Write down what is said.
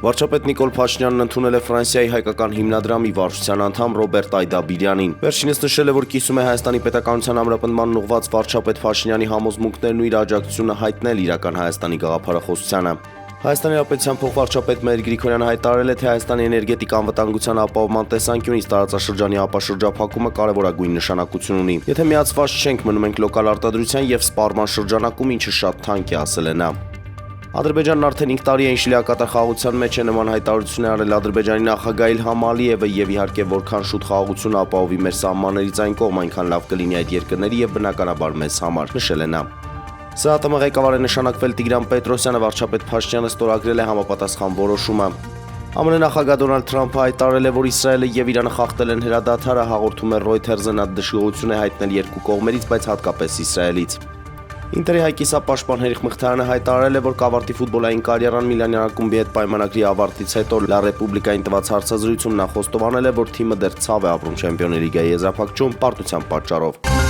Վարչապետ Նիկոլ Փաշինյանն ընդունել է Ֆրանսիայի հայկական հիմնադրամի վարչության անդամ Ռոբերտ Այդաբիրյանին։ Վերջինս նշել է, որ կիսում է Հայաստանի պետականության ամրապնդմանն ուղղված վարչապետ Փաշինյանի համոզմունքներն ու իր աջակցությունը հայտնել իրական Հայաստանի գաղափարախոսությանը։ Հայաստանի Հանրապետության փոխվարչապետ Մհեր Գրիգորյանը հայտարարել է, թե Հայաստանի էներգետիկ անվտանգության ապահովման տեսանկյունից տարածաշրջանի ապաշրջափակումը կարևորագույն նշանակություն ունի։ Եթե միացված չենք, մնում ենք լոկալ արտադրության եւ սպառման շրջանակում, ինչը շատ թանկ է, ասել է նա։ Ադրբեջանն արդեն 5 տարի է ինչ լիակատար խաղաղության մեջ է, նման հայտարարություն է արել Ադրբեջանի նախագահ Իլհամ Ալիևը եւ իհարկե որքան շուտ խաղաղություն ապահովի մեր սահմաններից այն կողմ, այնքան լավ կլինի այդ երկրների եւ բնականաբար մեզ համար, նշել է նա։ ՍԱՏՄ ղեկավար է նշանակվել Տիգրան Պետրոսյանը, վարչապետ Փաշինյանը ստորագրել է համապատասխան որոշումը։ ԱՄՆ նախագահ Դոնալդ Թրամփը հայտարարել է, որ Իսրայելը եւ Իրանը խախտել են հրադադարը, հաղորդում է Reuters-ը, նա դժգոհություն է հայտնել երկու կողմերից, բայց հատկապես Իսրայելից։ Ինտերի հայկիսապաշտպան Հերիխ Մխիթարյանը հայտարարել է, որ կավարտի ֆուտբոլային կարիերան Միլանի ակումբի հետ պայմանագրի ավարտից հետո Լա Ռեպուբլիկային տված հարցազրույցում նա խոստովանել է, որ թիմը դեռ ցավ է ապրում Չեմպիոնների լիգայի եզրափակչում պարտության պատճառով։